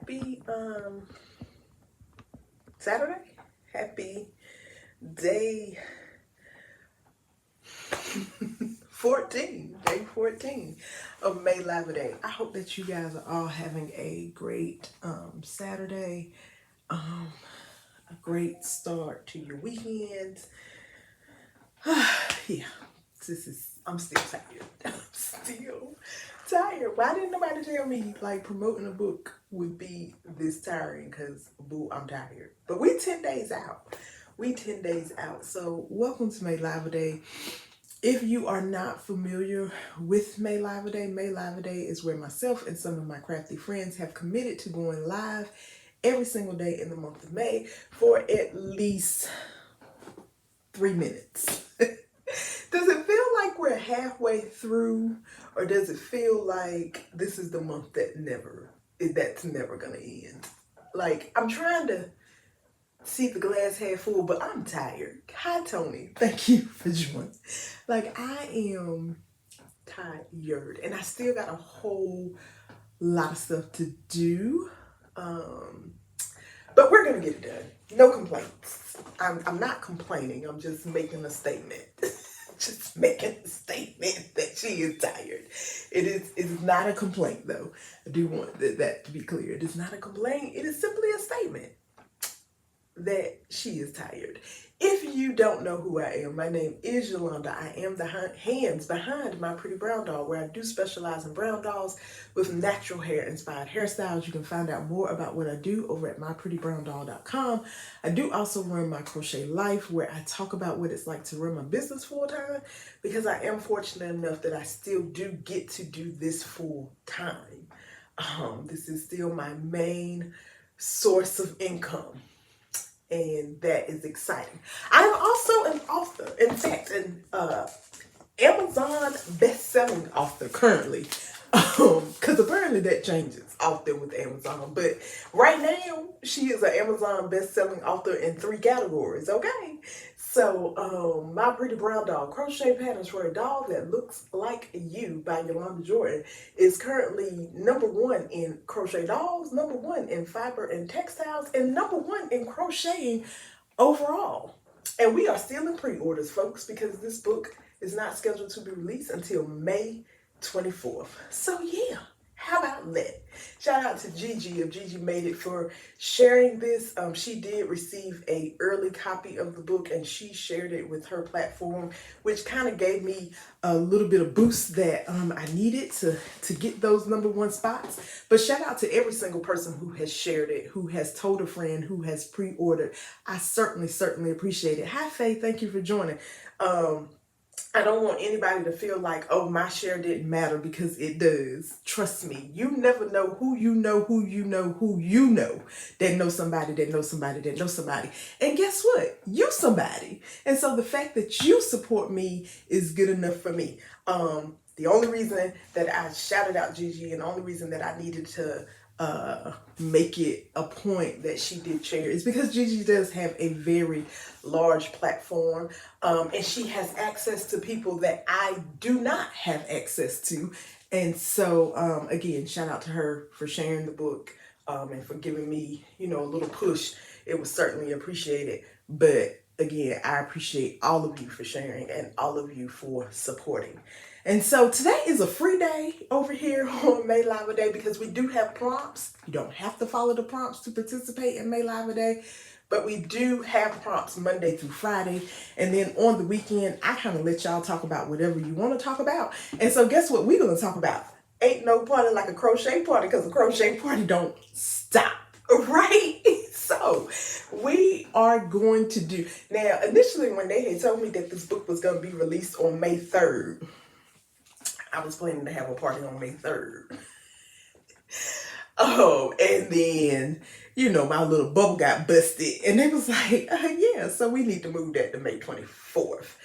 happy Saturday. Happy day 14, day 14 of May Labor Day. I hope that you guys are all having a great Saturday, a great start to your weekend. Yeah, I'm still tired. I'm still tired. Why didn't nobody tell me like promoting a book would be this tiring? Because, boo, I'm tired. But we 10 days out. We 10 days out. So welcome to May Labor Day. If you are not familiar with May Labor Day is where myself and some of my crafty friends have committed to going live every single day in the month of May for at least 3 minutes. Does it feel like we're halfway through, or does it feel like this is the month that's never gonna end? Like, I'm trying to see the glass half full, but I'm tired. Hi, Tony. Thank you for joining. Like, I am tired, and I still got a whole lot of stuff to do. But we're gonna get it done. No complaints. I'm not complaining. I'm just making a statement. Just making a statement that she is tired. It's not a complaint, though. I do want that to be clear. It is not a complaint. It is simply a statement that she is tired. If you don't know who I am, my name is Yolanda. I am the hands behind My Pretty Brown Doll, where I do specialize in brown dolls with natural hair inspired hairstyles. You can find out more about what I do over at myprettybrowndoll.com. I do also run My Crochet Life, where I talk about what it's like to run my business full time, because I am fortunate enough that I still do get to do this full time. This is still my main source of income, and that is exciting. I'm also an author. In fact, an Amazon best-selling author currently, because apparently that changes often with Amazon. But right now, she is an Amazon best-selling author in 3 categories. Okay, so My Pretty Brown Doll, Crochet Patterns for a Doll That Looks Like You by Yolanda Jordan is currently #1 in crochet dolls, #1 in fiber and textiles, and #1 in crocheting overall. And we are still in pre-orders, folks, because this book is not scheduled to be released until May 24th. So yeah, how about that? Shout out to Gigi of Gigi Made It for sharing this. She did receive an early copy of the book, and she shared it with her platform, which kind of gave me a little bit of boost that I needed to get those #1 spots. But shout out to every single person who has shared it, who has told a friend, who has pre-ordered. I certainly appreciate it. Hi, Faye. Thank you for joining. I don't want anybody to feel like, oh, my share didn't matter, because it does. Trust me, you never know who you know, who you know, who you know that knows somebody that knows somebody that knows somebody. And guess what? You somebody. And so the fact that you support me is good enough for me. The only reason that I shouted out Gigi, and the only reason that I needed to make it a point that she did share is because Gigi does have a very large platform, and she has access to people that I do not have access to. And so again, shout out to her for sharing the book, and for giving me, a little push. It was certainly appreciated. But again, I appreciate all of you for sharing and all of you for supporting. And so today is a free day over here on May Labor Day, because we do have prompts. You don't have to follow the prompts to participate in May Labor Day, but we do have prompts Monday through Friday. And then on the weekend, I kind of let y'all talk about whatever you want to talk about. And so guess what we're going to talk about? Ain't no party like a crochet party, because a crochet party don't stop, right? So we are going to do, now initially when they had told me that this book was going to be released on May 3rd, I was planning to have a party on May 3rd. Oh, and then, my little bubble got busted. And they was like, yeah, so we need to move that to May 24th.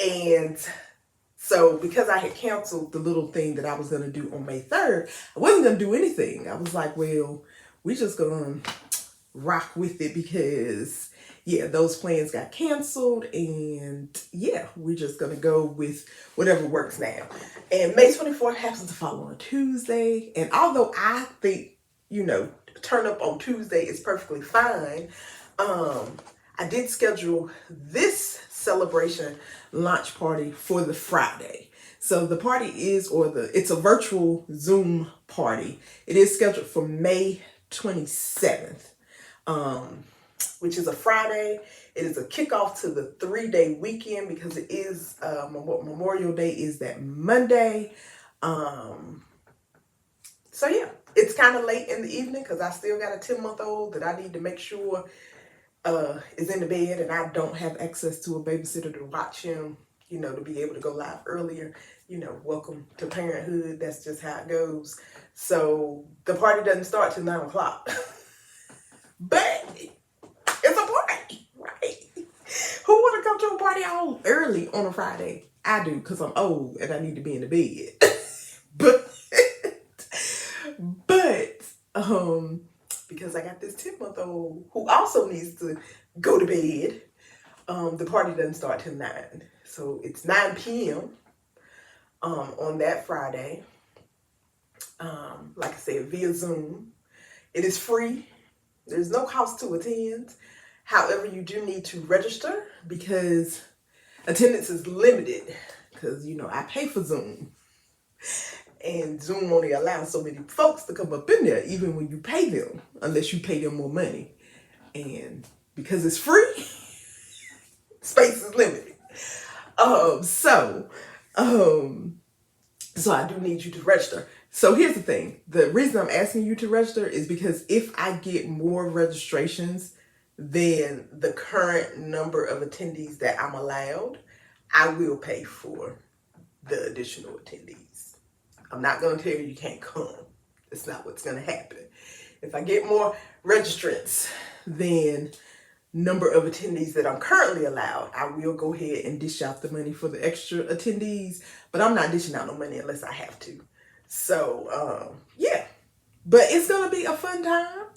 And so because I had canceled the little thing that I was going to do on May 3rd, I wasn't going to do anything. I was like, well, we just going to rock with it, because yeah, those plans got canceled, and yeah, we're just gonna go with whatever works now. And May 24th happens to fall on a Tuesday, and although I think you know, turn up on Tuesday is perfectly fine. I did schedule this celebration launch party for the Friday. So the party is, it's a virtual Zoom party. It is scheduled for May 27th, which is a Friday. It is a kickoff to the 3-day weekend because it is Memorial Day is that Monday. So yeah, it's kind of late in the evening because I still got a 10-month-old that I need to make sure is in the bed, and I don't have access to a babysitter to watch him, you know, to be able to go live earlier. You know, welcome to parenthood. That's just how it goes. So the party doesn't start till 9 o'clock. But it's a party, right? Who want to come to a party all early on a Friday? I do, because I'm old and I need to be in the bed. but because I got this 10-month-old who also needs to go to bed, the party doesn't start till 9. So it's 9 p.m. On that Friday. Like I said, via Zoom. It is free. There's no cost to attend. However, you do need to register because attendance is limited. Because, you know, I pay for Zoom. And Zoom only allows so many folks to come up in there, even when you pay them, unless you pay them more money. And because it's free, space is limited. So I do need you to register. So here's the thing. The reason I'm asking you to register is because if I get more registrations than the current number of attendees that I'm allowed, I will pay for the additional attendees. I'm not going to tell you can't come. That's not what's going to happen. If I get more registrants than number of attendees that I'm currently allowed, I will go ahead and dish out the money for the extra attendees. But I'm not dishing out no money unless I have to. So, yeah. But it's going to be a fun time.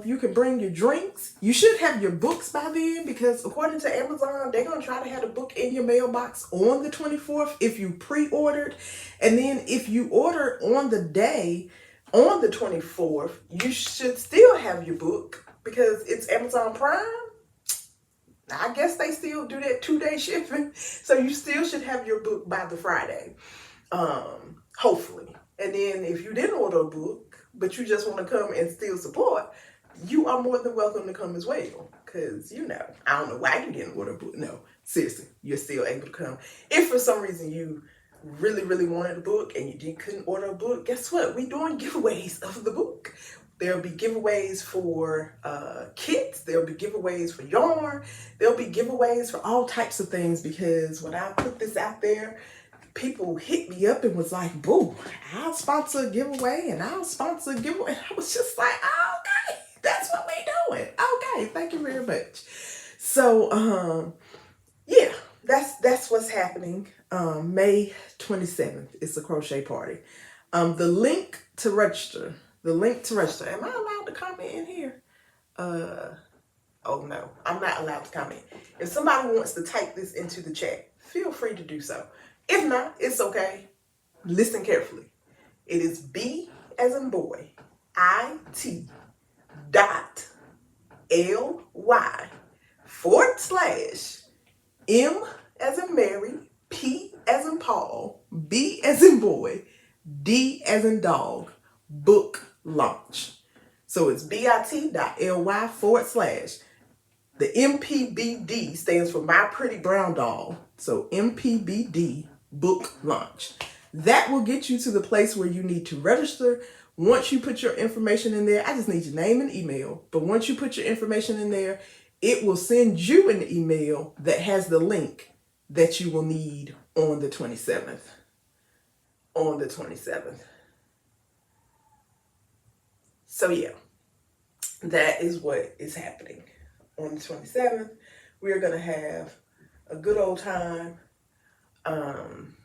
You can bring your drinks. You should have your books by then because according to Amazon, they're going to try to have a book in your mailbox on the 24th if you pre-ordered. And then if you order on the day, on the 24th, you should still have your book because it's Amazon Prime. I guess they still do that 2-day shipping. So you still should have your book by the Friday, hopefully. And then if you didn't order a book, but you just want to come and still support, you are more than welcome to come as well. Because, you know, I don't know why you didn't order a book. No, seriously, you're still able to come. If for some reason you really, really wanted a book and you couldn't order a book, guess what? We're doing giveaways of the book. There'll be giveaways for kits. There'll be giveaways for yarn. There'll be giveaways for all types of things because when I put this out there, people hit me up and was like, boo, I'll sponsor a giveaway and I'll sponsor a giveaway. And I was just like, oh, okay, that's what we're doing. Okay, thank you very much. So, yeah, that's what's happening. May 27th is the crochet party. The link to register, am I allowed to comment in here? Oh no, I'm not allowed to comment. If somebody wants to type this into the chat, feel free to do so. If not, it's okay. Listen carefully. It is B as in boy, IT dot LY / M as in Mary, P as in Paul, B as in boy, D as in dog, book launch. So it's bit.ly / the MPBD stands for My Pretty Brown Doll. So MPBD book launch. That will get you to the place where you need to register. Once you put your information in there, I just need your name and email. But once you put your information in there, it will send you an email that has the link that you will need on the 27th. So yeah, that is what is happening. On the 27th, we are going to have a good old time. And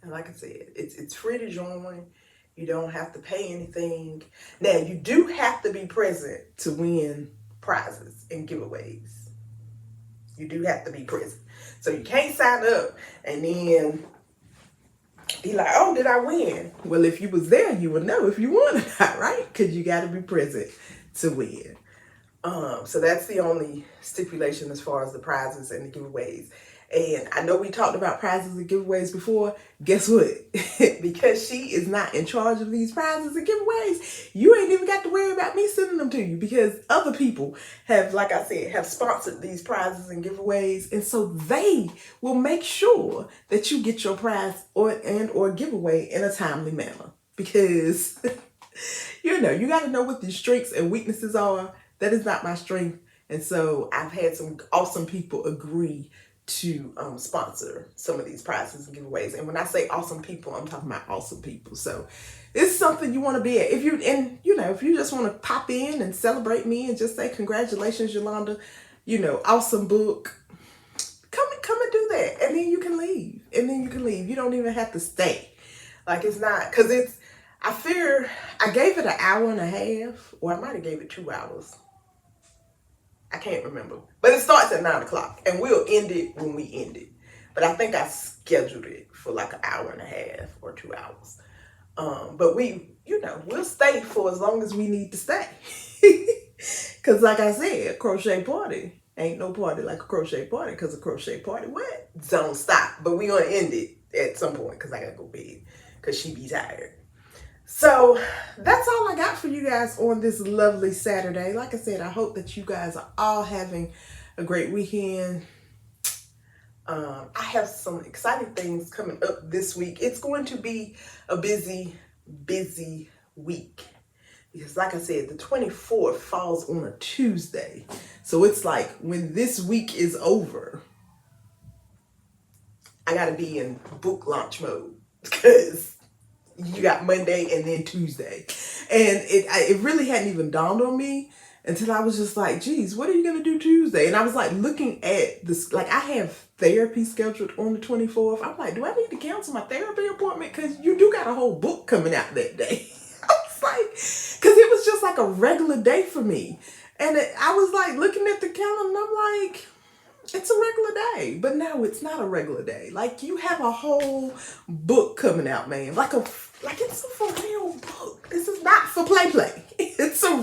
like I said, it's free to join. You don't have to pay anything. Now, you do have to be present to win prizes and giveaways. You do have to be present. So you can't sign up and then be like, oh, did I win? Well, if you was there, you would know if you won or not, right? Because you got to be present to win. So that's the only stipulation as far as the prizes and the giveaways. And I know we talked about prizes and giveaways before. Guess what? Because she is not in charge of these prizes and giveaways, you ain't even got to worry about me sending them to you, because other people have, like I said, have sponsored these prizes and giveaways. And so they will make sure that you get your prize or giveaway in a timely manner. Because, you got to know what your strengths and weaknesses are. That is not my strength. And so I've had some awesome people agree to sponsor some of these prizes and giveaways. And when I say awesome people, I'm talking about awesome people. So it's something you want to be at. If you just want to pop in and celebrate me and just say, congratulations, Yolanda, awesome book. Come and do that. And then you can leave. You don't even have to stay. Like, it's not, because I fear I gave it an hour and a half, or I might have gave it 2 hours. I can't remember. But it starts at 9 o'clock, and we'll end it when we end it. But I think I scheduled it for like an hour and a half or 2 hours. But we'll stay for as long as we need to stay. Because like I said, a crochet party ain't no party like a crochet party, because a crochet party, what? Don't stop. But we going to end it at some point, because I got to go to bed, because she be tired. So that's all I got for you guys on this lovely Saturday. Like I said, I hope that you guys are all having a great weekend. I have some exciting things coming up this week. It's going to be a busy week. Because like I said, the 24th falls on a Tuesday. So it's like when this week is over, I got to be in book launch mode, because you got Monday and then Tuesday. And it really hadn't even dawned on me until I was just like, geez, what are you going to do Tuesday? And I was like looking at this, like I have therapy scheduled on the 24th. I'm like, do I need to cancel my therapy appointment? Because you do got a whole book coming out that day. I was like, because it was just like a regular day for me. And I was like looking at the calendar and I'm like, it's a regular day. But no, it's not a regular day. Like, you have a whole book coming out, man. Like it's a for real book. This is not for play. It's a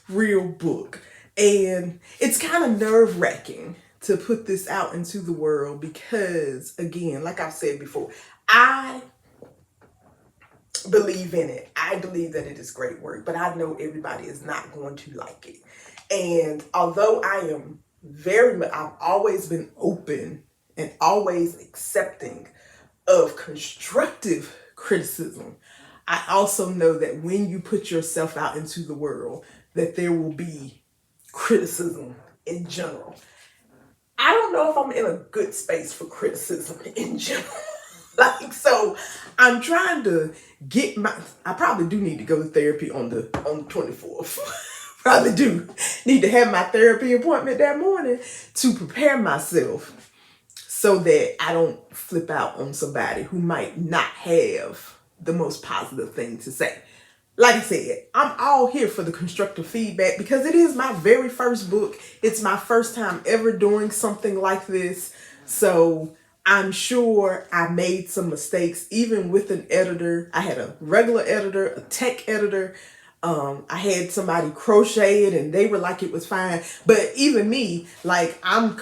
real book. And it's kind of nerve-wracking to put this out into the world, because again, like I've said before, I believe in it. I believe that it is great work, but I know everybody is not going to like it. And although I've always been open and always accepting of constructive criticism, I also know that when you put yourself out into the world, that there will be criticism in general. I don't know if I'm in a good space for criticism in general. So I'm trying to I probably do need to go to therapy on the 24th. Probably do need to have my therapy appointment that morning to prepare myself so that I don't flip out on somebody who might not have the most positive thing to say. Like I said, I'm all here for the constructive feedback, because it is my very first book. It's my first time ever doing something like this. So I'm sure I made some mistakes, even with an editor. I had a regular editor, a tech editor. I had somebody crochet it and they were like it was fine. But even me, like I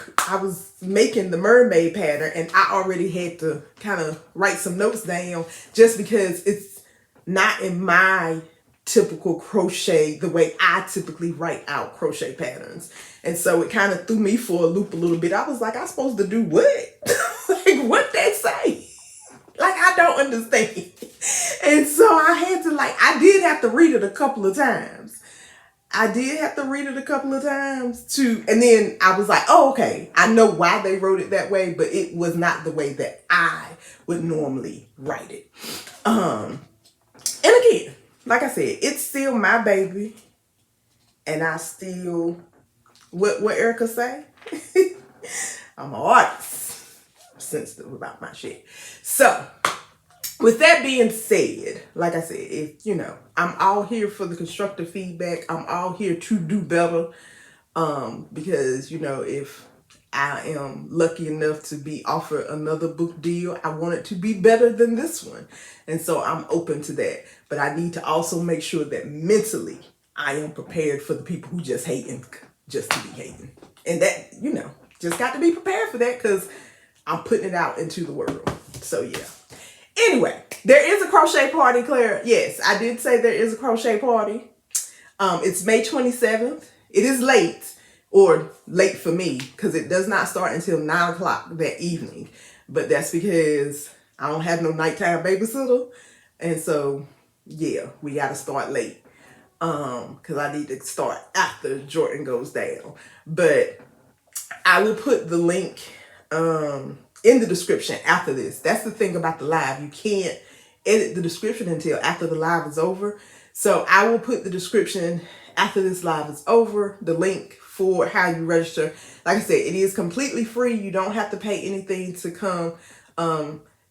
was making the mermaid pattern and I already had to kind of write some notes down, just because it's not in my typical crochet, the way I typically write out crochet patterns. And so it kind of threw me for a loop a little bit. I was like, I'm supposed to do what? Like, what they say? Like, I don't understand. And so I did have to read it a couple of times. And then I was like, oh, okay, I know why they wrote it that way, but it was not the way that I would normally write it. And again, like I said, it's still my baby. And I still, what Erica say? I'm an artist. I'm sensitive about my shit. So, with that being said, like I said, I'm all here for the constructive feedback. I'm all here to do better. Because, if I am lucky enough to be offered another book deal. I want it to be better than this one. And so I'm open to that. But I need to also make sure that mentally I am prepared for the people who just hating, just to be hating. And that, you know, just got to be prepared for that because I'm putting it out into the world. So yeah. Anyway, there is a crochet party, Claire. Yes, I did say there is a crochet party. It's May 27th. It is late, or late for me, because it does not start until 9 o'clock that evening. But that's because I don't have no nighttime babysitter. And so, yeah, we got to start late. Because I need to start after Jordan goes down. But I will put the link in the description after this. That's the thing about the live. You can't edit the description until after the live is over. So I will put the description after this live is over, the link for how you register. Like I said, it is completely free. You don't have to pay anything to come.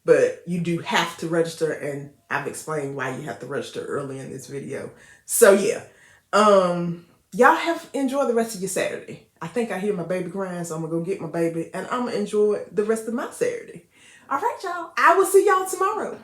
But you do have to register, and I've explained why you have to register early in this video. So yeah. Y'all have enjoyed the rest of your Saturday. I think I hear my baby crying, so I'm gonna go get my baby and I'm gonna enjoy the rest of my Saturday. All right, y'all. I will see y'all tomorrow.